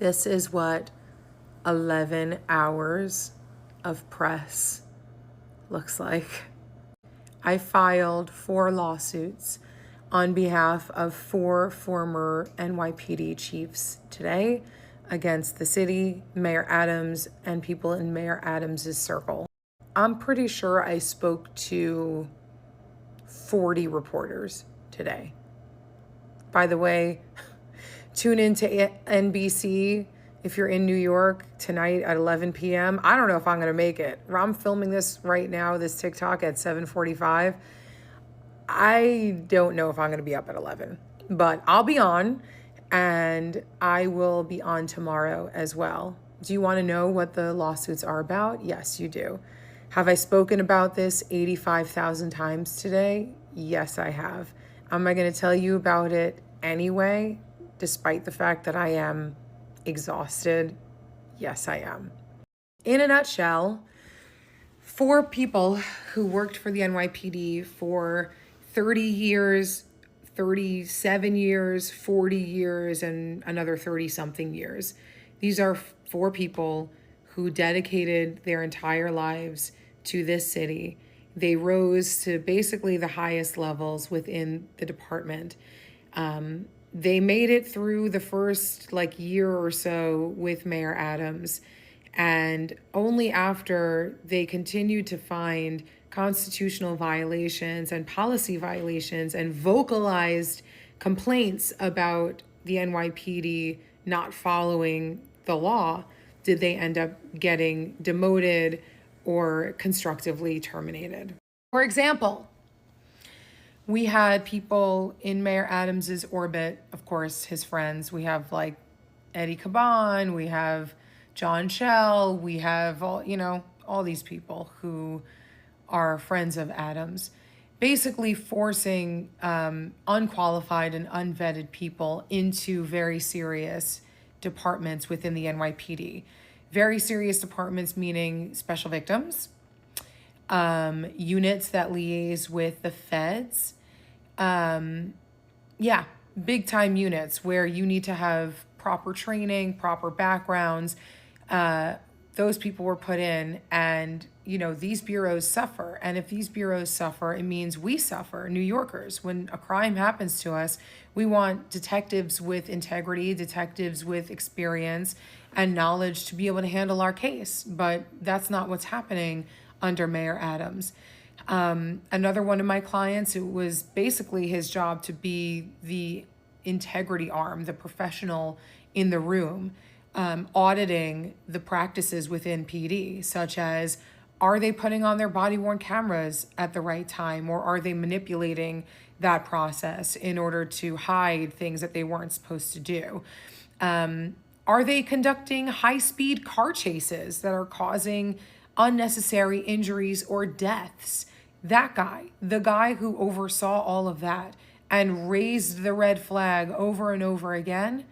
This is what 11 hours of press looks like. I filed 4 lawsuits on behalf of 4 former NYPD chiefs today against the city, Mayor Adams, and people in Mayor Adams's circle. I'm pretty sure I spoke to 40 reporters today. By the way, tune into NBC if you're in New York tonight at 11 p.m. I don't know if I'm going to make it. I'm filming this right now, this TikTok at 7:45. I don't know if I'm going to be up at 11, but I'll be on, and I will be on tomorrow as well. Do you want to know what the lawsuits are about? Yes, you do. Have I spoken about this 85,000 times today? Yes, I have. Am I going to tell you about it anyway, despite the fact that I am exhausted? Yes, I am. In a nutshell, 4 people who worked for the NYPD for 30 years, 37 years, 40 years, and another 30-something years. These are 4 people who dedicated their entire lives to this city. They rose to basically the highest levels within the department. They made it through the first year or so with Mayor Adams, and only after they continued to find constitutional violations and policy violations and vocalized complaints about the NYPD not following the law did they end up getting demoted or constructively terminated. For example, we had people in Mayor Adams's orbit, of course, his friends. We have Eddie Caban, we have John Shell, we have all these people who are friends of Adams, basically forcing unqualified and unvetted people into very serious departments within the NYPD. Very serious departments meaning special victims, units that liaise with the feds. Big time units where you need to have proper training, proper backgrounds. Those people were put in, and these bureaus suffer. And if these bureaus suffer, it means we suffer, New Yorkers. When a crime happens to us, we want detectives with integrity, detectives with experience and knowledge to be able to handle our case. But that's not what's happening under Mayor Adams. Another one of my clients, it was basically his job to be the integrity arm, the professional in the room, auditing the practices within PD, such as, are they putting on their body-worn cameras at the right time, or are they manipulating that process in order to hide things that they weren't supposed to do? Are they conducting high-speed car chases that are causing unnecessary injuries or deaths? That guy, the guy who oversaw all of that and raised the red flag over and over again,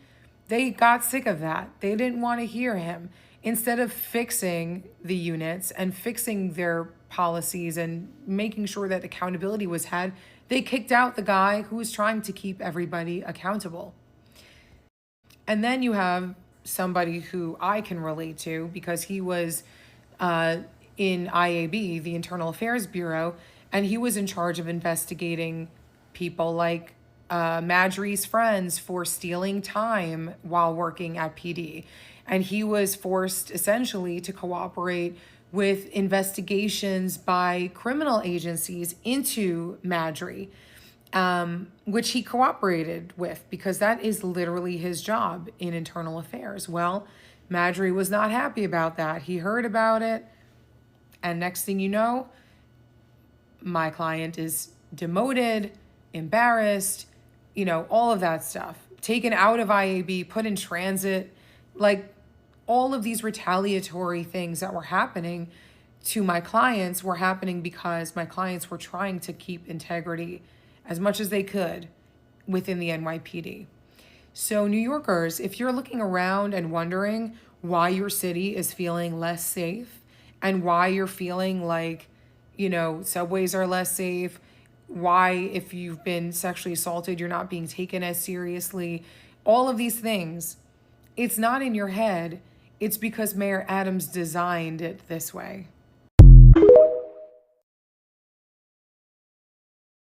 they got sick of that. They didn't want to hear him. Instead of fixing the units and fixing their policies and making sure that accountability was had, they kicked out the guy who was trying to keep everybody accountable. And then you have somebody who I can relate to because he was in IAB, the Internal Affairs Bureau, and he was in charge of investigating people like Marjorie's friends for stealing time while working at PD. And he was forced essentially to cooperate with investigations by criminal agencies into Marjorie, which he cooperated with because that is literally his job in internal affairs. Well, Marjorie was not happy about that. He heard about it, and next thing you know, my client is demoted, embarrassed, all of that stuff, taken out of IAB, put in transit, all of these retaliatory things that were happening to my clients were happening because my clients were trying to keep integrity as much as they could within the NYPD. So New Yorkers, if you're looking around and wondering why your city is feeling less safe and why you're feeling like, subways are less safe, why if you've been sexually assaulted, you're not being taken as seriously, all of these things, It's not in your head. It's because Mayor Adams designed it this way.